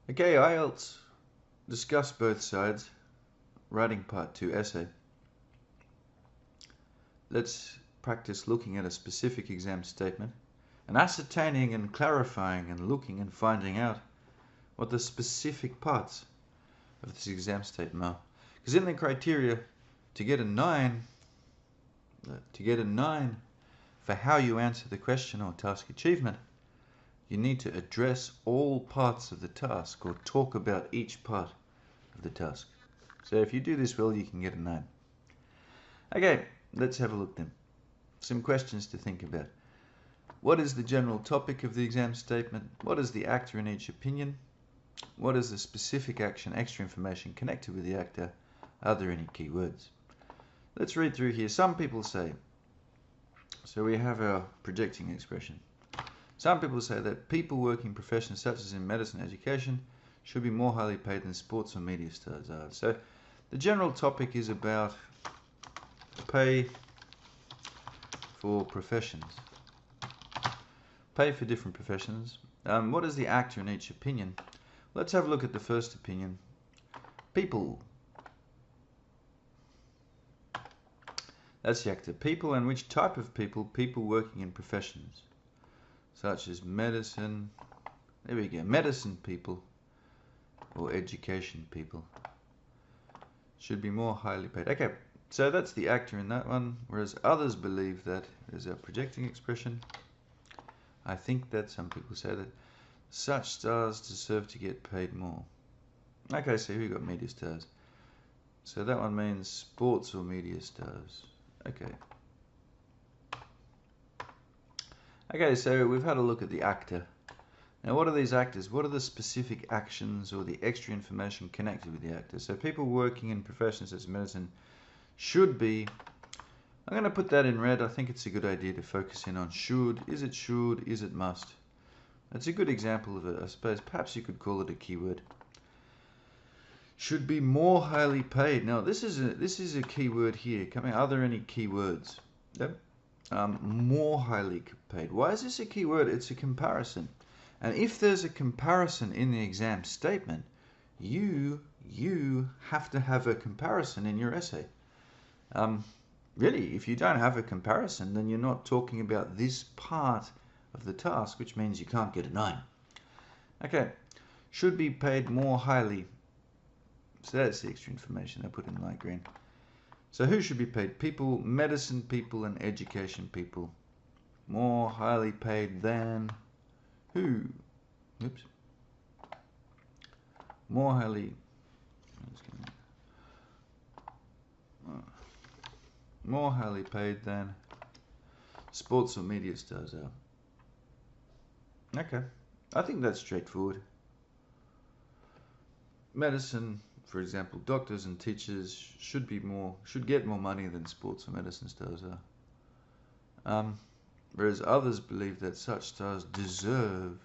Okay, IELTS Discuss both sides, writing part 2 essay. Let's practice looking at a specific exam statement and ascertaining and clarifying and looking and finding out what the specific parts of this exam statement are. Because in the criteria to get a 9 for how you answer the question or task achievement, you need to address all parts of the task or talk about each part of the task. So if you do this well, you can get a 9. Okay, let's have a look then. Some questions to think about. What is the general topic of the exam statement? What is the actor in each opinion? What is the specific action, extra information connected with the actor? Are there any key words? Let's read through here. Some people say, so we have our projecting expression. Some people say that people working professions such as in medicine and education should be more highly paid than sports or media stars are. So the general topic is about pay for professions. Pay for different professions. What is the actor in each opinion? Let's have a look at the first opinion. People. That's the actor. People, and which type of people? People working in professions such as medicine. There we go. Medicine people or education people should be more highly paid. Okay, so that's the actor in that one, whereas others believe that is a projecting expression. I think that some people say that such stars deserve to get paid more. Okay, so we got media stars. So that one means sports or media stars. Okay. Okay, so we've had a look at the actor. Now, what are these actors? What are the specific actions or the extra information connected with the actor? So people working in professions such as medicine should be, I'm going to put that in red. I think it's a good idea to focus in on should. Is it must? That's a good example of it, I suppose. Perhaps you could call it a keyword. Should be more highly paid. Now, this is a keyword here. Are there any keywords? Yep. More highly paid. Why is this a keyword? It's a comparison. And if there's a comparison in the exam statement, you have to have a comparison in your essay. Really, if you don't have a comparison, then you're not talking about this part of the task, which means you can't get a 9. Okay, should be paid more highly. So that's the extra information I put in light green. So who should be paid? People, medicine people and education people. More highly paid than who? Oops. More highly paid than sports or media stars are. Okay, I think that's straightforward. Medicine, for example, doctors and teachers should get more money than sports or medicine stars are. Whereas others believe that such stars deserve.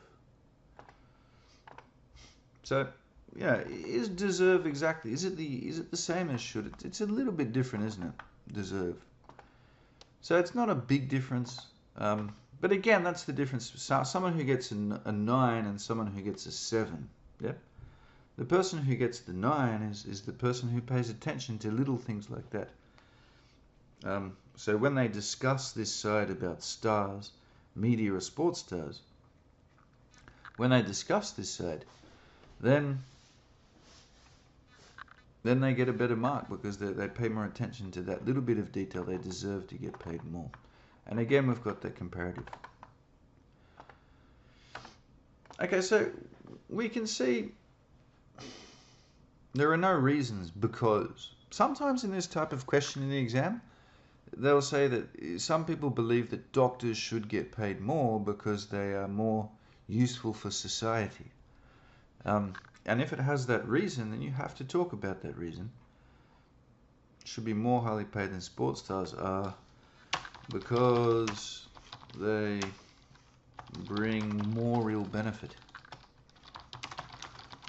So, yeah, is deserve exactly? Is it the same as should? It's a little bit different, isn't it? Deserve. So it's not a big difference. But again, that's the difference. Someone who gets a 9 and someone who gets a 7. Yep. The person who gets the 9 is the person who pays attention to little things like that. So when they discuss this side about stars, media or sports stars, when they discuss this side, then they get a better mark because they pay more attention to that little bit of detail. They deserve to get paid more. And again, we've got that comparative. Okay, so we can see there are no reasons, because sometimes in this type of question in the exam, they'll say that some people believe that doctors should get paid more because they are more useful for society. And if it has that reason, then you have to talk about that reason. Should be more highly paid than sports stars are because they bring more real benefit.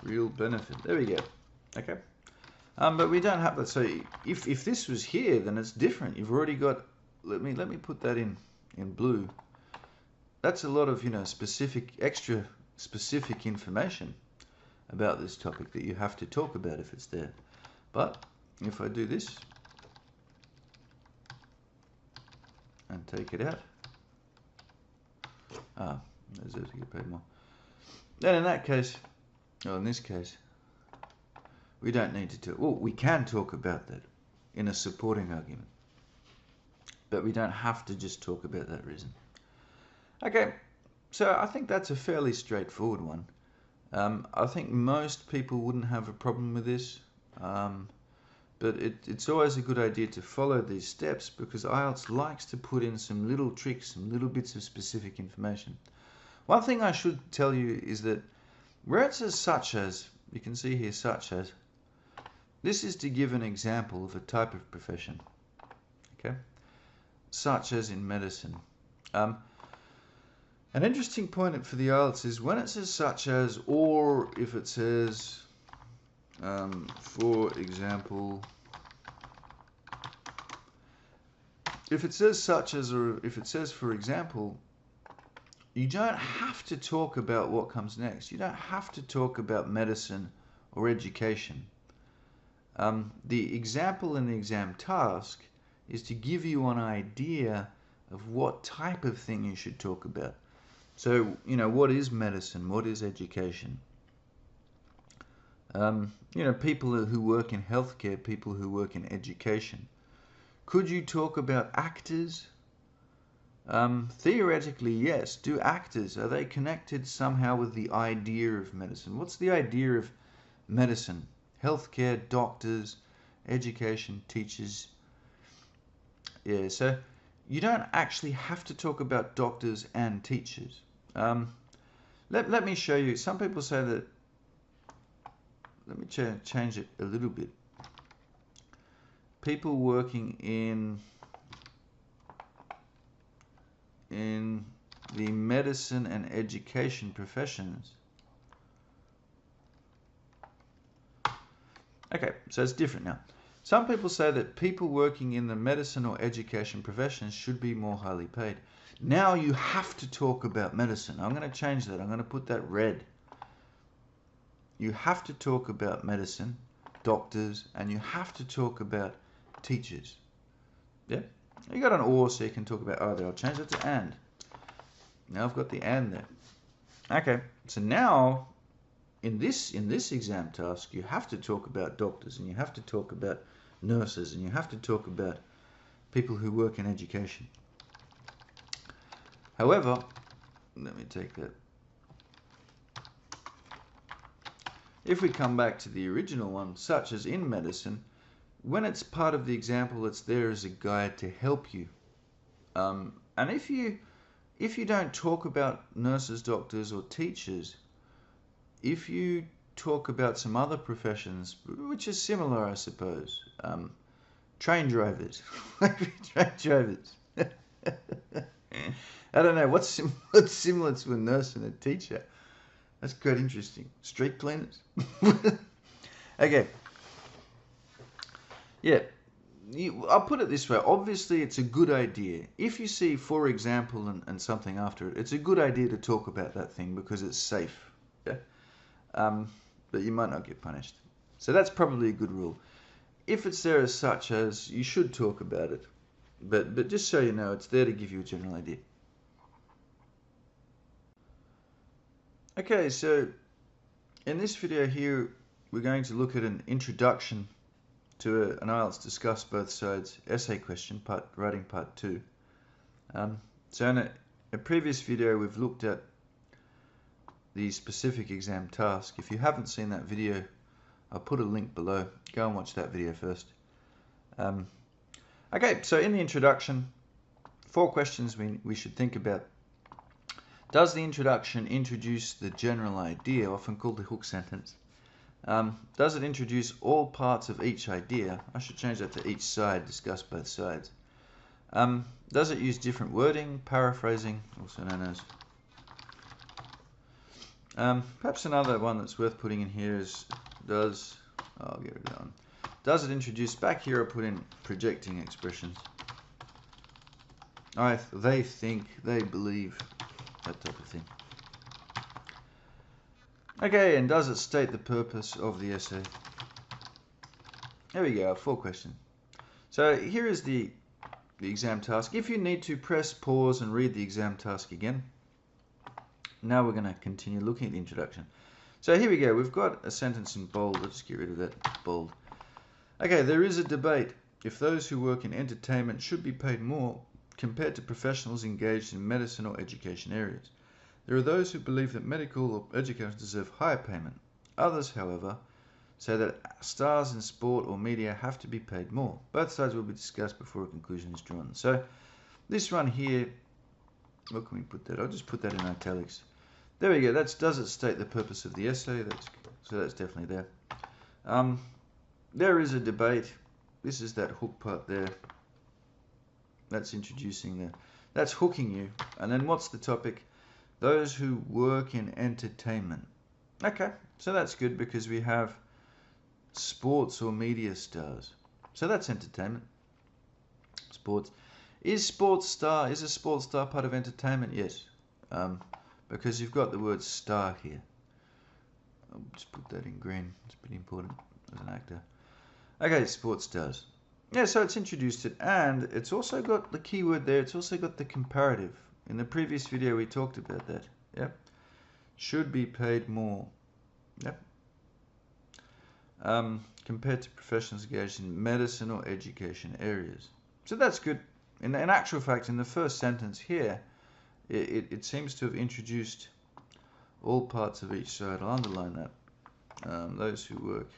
Real benefit. There we go. Okay. But we don't have that. So if this was here, then it's different. You've already got. Let me put that in blue. That's a lot of extra specific information. about this topic that you have to talk about if it's there. But if I do this and take it out, there's it, to get paid more. Then in that case, or in this case, we don't need to talk. Well, we can talk about that in a supporting argument, but we don't have to just talk about that reason. Okay, so I think that's a fairly straightforward one. I think most people wouldn't have a problem with this, but it's always a good idea to follow these steps, because IELTS likes to put in some little tricks, some little bits of specific information. One thing I should tell you is that where it says such as, you can see here such as, this is to give an example of a type of profession, okay? Such as in medicine. An interesting point for the IELTS is when it says such as, or if it says, for example, if it says such as, or if it says for example, you don't have to talk about what comes next. You don't have to talk about medicine or education. The example in the exam task is to give you an idea of what type of thing you should talk about. So, you know, what is medicine? What is education? You know, people who work in healthcare, people who work in education. Could you talk about actors? Theoretically, yes. Do actors, are they connected somehow with the idea of medicine? What's the idea of medicine? Healthcare, doctors, education, teachers. Yeah, so you don't actually have to talk about doctors and teachers. Let me show you. Some people say that, let me change it a little bit. People working in the medicine and education professions. Okay, so it's different now. Some people say that people working in the medicine or education professions should be more highly paid. Now you have to talk about medicine. I'm going to change that. I'm going to put that red. You have to talk about medicine, doctors, and you have to talk about teachers. Yeah? You got an or, so you can talk about either. I'll change it to and. Now I've got the and there. Okay, so now in this exam task, you have to talk about doctors, and you have to talk about nurses, and you have to talk about people who work in education. However, let me take that. If we come back to the original one, such as in medicine, when it's part of the example, it's there as a guide to help you. And if you don't talk about nurses, doctors, or teachers, if you talk about some other professions, which is similar, I suppose, train drivers, train drivers. I don't know, what's similar to a nurse and a teacher? That's quite interesting. Street cleaners? Okay. Yeah. I'll put it this way. Obviously, it's a good idea. If you see, for example, and something after it, it's a good idea to talk about that thing because it's safe. Yeah. But you might not get punished. So that's probably a good rule. If it's there as such as, you should talk about it. But just so you know, it's there to give you a general idea. Okay, so in this video here, we're going to look at an introduction to an IELTS Discuss both sides essay question, writing part 2. So in a previous video, we've looked at the specific exam task. If you haven't seen that video, I'll put a link below. Go and watch that video first. Okay, so in the introduction, 4 questions we should think about. Does the introduction introduce the general idea, often called the hook sentence? Does it introduce all parts of each idea? I should change that to each side, discuss both sides. Does it use different wording, paraphrasing, also known as? Perhaps another one that's worth putting in here is, I'll get rid of that one. Does it introduce, back here I put in projecting expressions. They think, they believe, that type of thing. Okay, and does it state the purpose of the essay? There we go, 4 questions. So here is the exam task. If you need to, press pause and read the exam task again. Now we're going to continue looking at the introduction. So here we go. We've got a sentence in bold. Let's get rid of that bold. Okay, there is a debate if those who work in entertainment should be paid more compared to professionals engaged in medicine or education areas. There are those who believe that medical or educators deserve higher payment. Others, however, say that stars in sport or media have to be paid more. Both sides will be discussed before a conclusion is drawn. So this one here, where can we put that? I'll just put that in italics. There we go. Does it state the purpose of the essay? So that's definitely there. There is a debate. This is that hook part there. That's introducing that's hooking you. And then what's the topic? Those who work in entertainment. Okay, so that's good because we have sports or media stars. So that's entertainment. Sports. Is a sports star part of entertainment? Yes. Because you've got the word star here. I'll just put that in green. It's pretty important as an actor. Okay, sports stars. Yeah, so it's introduced it, and it's also got the keyword there. It's also got the comparative. In the previous video, we talked about that. Yep. Should be paid more. Yep. Compared to professionals engaged in medicine or education areas. So that's good. In actual fact, in the first sentence here, it seems to have introduced all parts of each side. I'll underline that. Those who work.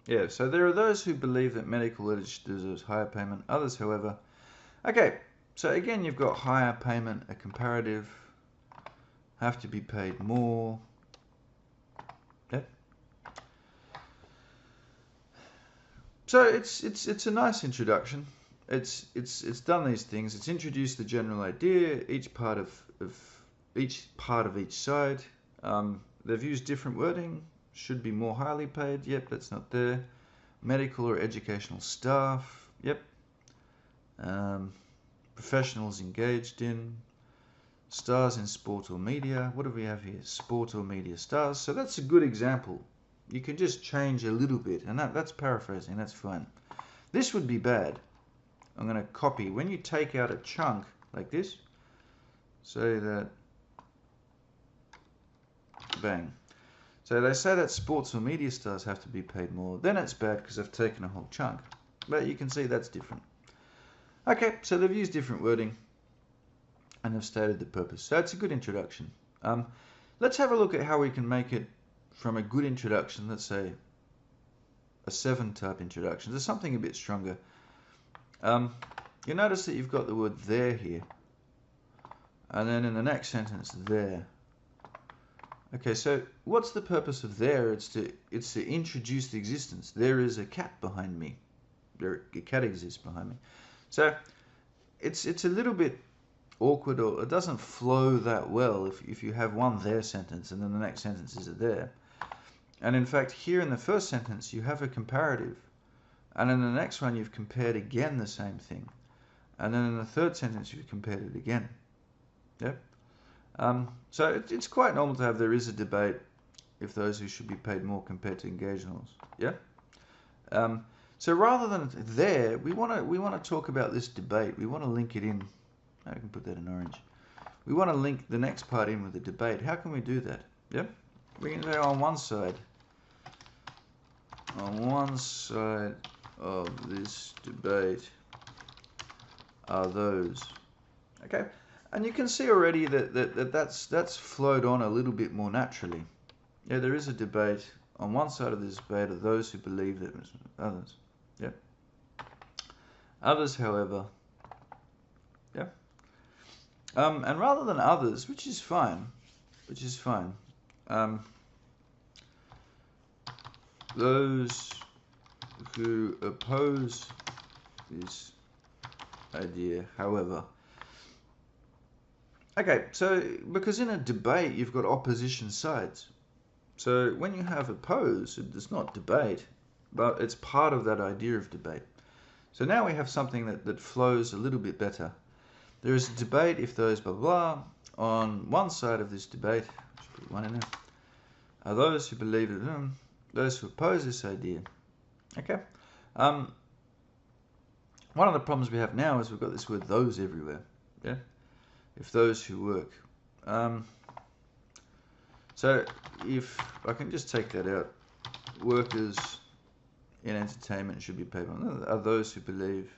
Yeah, so there are those who believe that medical literature deserves higher payment. Others, however. Okay, so again, you've got higher payment, a comparative, have to be paid more. Yep. So it's a nice introduction. It's done these things. It's introduced the general idea, each part of each side. They've used different wording. Should be more highly paid. Yep, that's not there. Medical or educational staff. Yep. Professionals engaged in. Stars in sport or media. What do we have here? Sport or media stars. So that's a good example. You can just change a little bit, and that's paraphrasing. That's fine. This would be bad. I'm going to copy. When you take out a chunk like this, say that, bang. So they say that sports or media stars have to be paid more. Then it's bad because I've taken a whole chunk. But you can see that's different. Okay, so they've used different wording and they've stated the purpose. So it's a good introduction. Let's have a look at how we can make it from a good introduction, let's say a 7 type introduction, to something a bit stronger. You notice that you've got the word there here. And then in the next sentence, there. Okay, so what's the purpose of there? It's to introduce the existence. There is a cat behind me. A cat exists behind me. So it's a little bit awkward, or it doesn't flow that well if you have one there sentence and then the next sentence is a there. And in fact, here in the first sentence you have a comparative, and in the next one you've compared again the same thing, and then in the third sentence you've compared it again. Yep. So it's quite normal to have there is a debate if those who should be paid more compared to engaged-nals. Yeah. So rather than there, we want to talk about this debate. We want to link it in. I can put that in orange. We want to link the next part in with the debate. How can we do that? Yeah. We can say on one side of this debate are those. Okay. And you can see already that's flowed on a little bit more naturally. Yeah, there is a debate. On one side of this debate are those who believe that others. Yeah. Others, however. Yeah. And rather than others, which is fine. Those who oppose this idea, however. Okay, so because in a debate you've got opposition sides. So when you have oppose, it's not debate, but it's part of that idea of debate. So now we have something that flows a little bit better. There is a debate if those blah blah. On one side of this debate, I should put one in there, are those who believe it, those who oppose this idea. Okay. One of the problems we have now is we've got this word those everywhere. Yeah. If those who work. So if I can just take that out, workers in entertainment should be paid more. Are those who believe.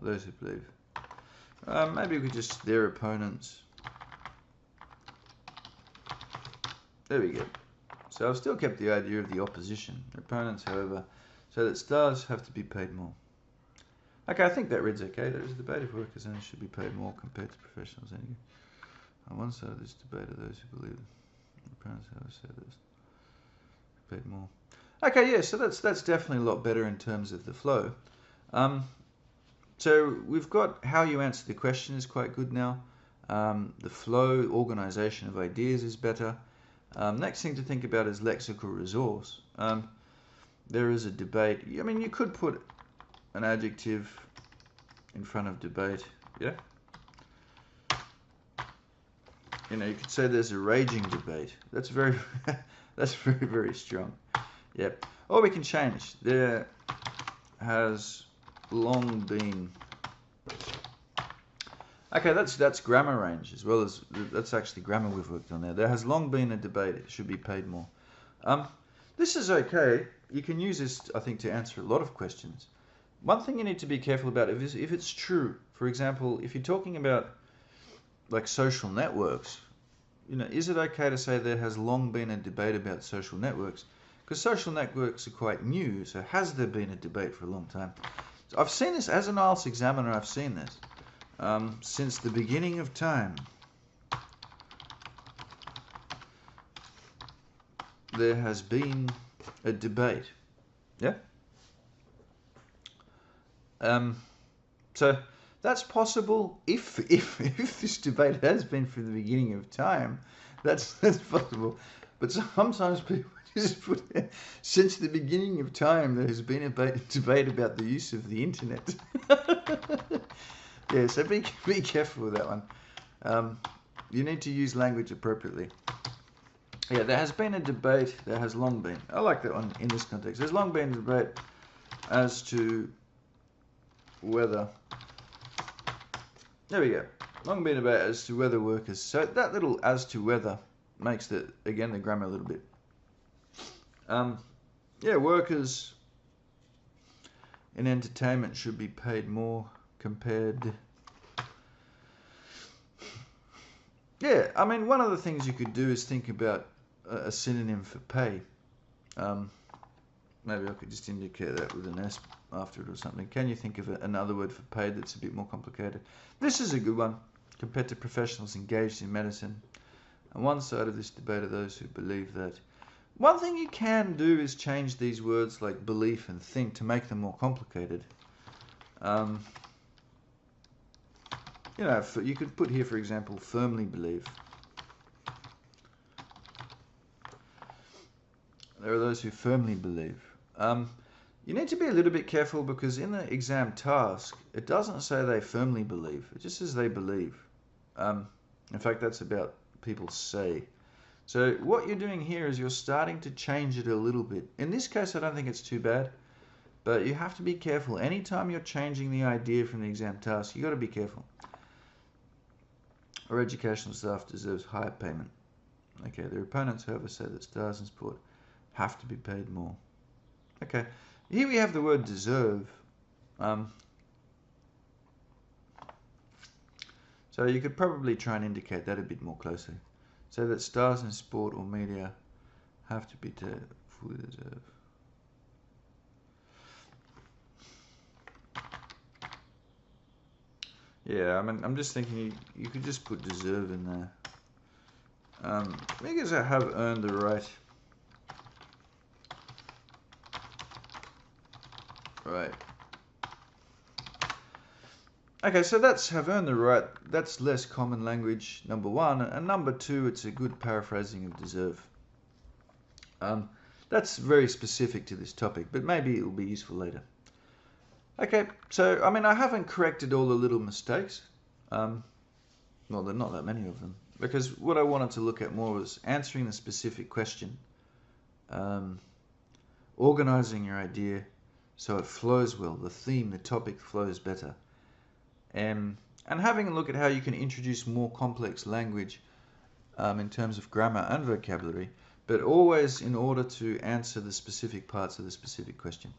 Are those who believe. Maybe we could just their opponents. There we go. So I've still kept the idea of the opposition. Opponents, however, so that stars have to be paid more. Okay, I think that reads okay. There is a debate if workers only should be paid more compared to professionals. Anyway. On one side of this debate are those who believe opponents, however, say this paid more. Okay, yeah, so that's definitely a lot better in terms of the flow. So we've got how you answer the question is quite good now. The flow, organization of ideas is better. Next thing to think about is lexical resource. There is a debate. I mean, you could put an adjective in front of debate. Yeah. You know, you could say there's a raging debate. That's very, that's very, very strong. Yep. Or we can change. There has long been. Okay, that's grammar range as well as that's actually grammar we've worked on there. There has long been a debate. It should be paid more. This is okay. You can use this, I think, to answer a lot of questions. One thing you need to be careful about is if it's true. For example, if you're talking about like social networks, you know, is it okay to say there has long been a debate about social networks? Because social networks are quite new. So has there been a debate for a long time? So I've seen this as an IELTS examiner. I've seen this. Since the beginning of time, there has been a debate. Yeah? So that's possible if this debate has been from the beginning of time. That's possible. But sometimes people just put since the beginning of time there has been a debate about the use of the internet. Yeah, so be careful with that one. You need to use language appropriately. Yeah, there has been a debate. There has long been. I like that one in this context. There's long been a debate as to whether. There we go. Long been a debate as to whether workers. So that little as to whether makes the grammar a little bit. Yeah, workers in entertainment should be paid more compared. Yeah, I mean, one of the things you could do is think about a synonym for pay. Maybe I could just indicate that with an S after it or something. Can you think of another word for paid that's a bit more complicated? This is a good one. Compared to professionals engaged in medicine. On one side of this debate are those who believe that. One thing you can do is change these words like belief and think to make them more complicated. You know, you could put here, for example, firmly believe. There are those who firmly believe. You need to be a little bit careful because in the exam task, it doesn't say they firmly believe. It just says they believe. In fact, that's about people say. So what you're doing here is you're starting to change it a little bit. In this case, I don't think it's too bad. But you have to be careful. Anytime you're changing the idea from the exam task, you've got to be careful. Our educational staff deserves higher payment. Okay, their opponents, however, say that stars in sport have to be paid more. Okay, here we have the word deserve. So you could probably try and indicate that a bit more closely. Say that stars in sport or media have to be fully deserve. Yeah, I mean, I'm just thinking you could just put deserve in there. Because I have earned the right. Right. Okay, so that's have earned the right. That's less common language, number one. And number two, it's a good paraphrasing of deserve. That's very specific to this topic, but maybe it will be useful later. Okay, so I mean, I haven't corrected all the little mistakes. Well, there are not that many of them, because what I wanted to look at more was answering the specific question, organizing your idea so it flows well, the theme, the topic flows better, and having a look at how you can introduce more complex language in terms of grammar and vocabulary, but always in order to answer the specific parts of the specific question.